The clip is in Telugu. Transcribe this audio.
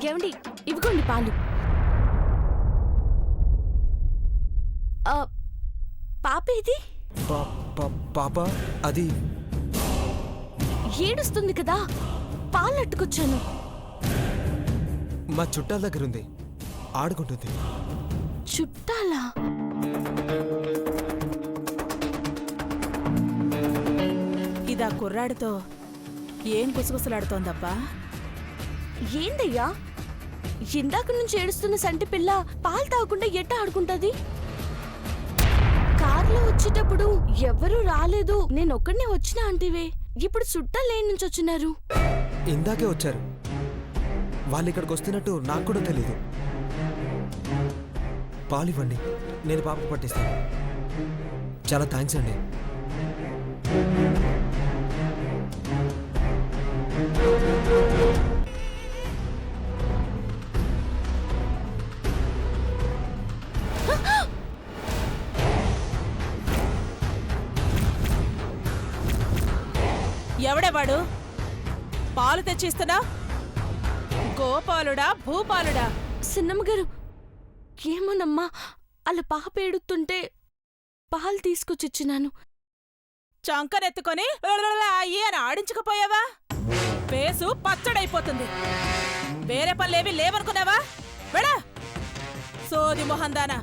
ఏమండి ఇవిగోండి పాలు. పాప ఇది పాప అది ఏడుస్తుంది కదా, పాలు అట్టుకొచ్చాను. మా చుట్టాల దగ్గర ఉంది, ఆడుకుంటుంది. చుట్టాలా? ఇదా కుర్రాడితో ఏం గుసగుసలాడుతోందబ్బా? ఏందయ్యా, ఇందాక నుంచి ఏడుస్తున్న సంటి పిల్ల పాలు తాగకుండా ఎట్ట ఆడుకుంటది? కార్లో వచ్చేటప్పుడు ఎవరూ రాలేదు, నేనొక్కడనే వచ్చినా అంటివే. ఇప్పుడు చుట్టాలు ఏ నుంచి వచ్చినారు? ఇందాకే వచ్చారు. వాళ్ళు ఇక్కడికి వస్తున్నట్టు నాకు కూడా తెలీదు. పాలు ఇవ్వండి, నేను పాపకు పట్టిస్తాను. చాలా థ్యాంక్స్ అండి. ఎవడేవాడు? పాలు తెచ్చిస్తున్నా? గోపాలుడా భూపాలుడా? సిన్నమ్మగారు, ఏమోనమ్మా, అలా పాప ఏడుతుంటే పాలు తీసుకొచ్చిచ్చినాను. చంకనెత్తుకొని అయ్యి అని ఆడించకపోయావా? పేసు పచ్చడైపోతుంది. వేరే పనులేవి లేవనుకున్నావా? వెడా సోది మొహందానా.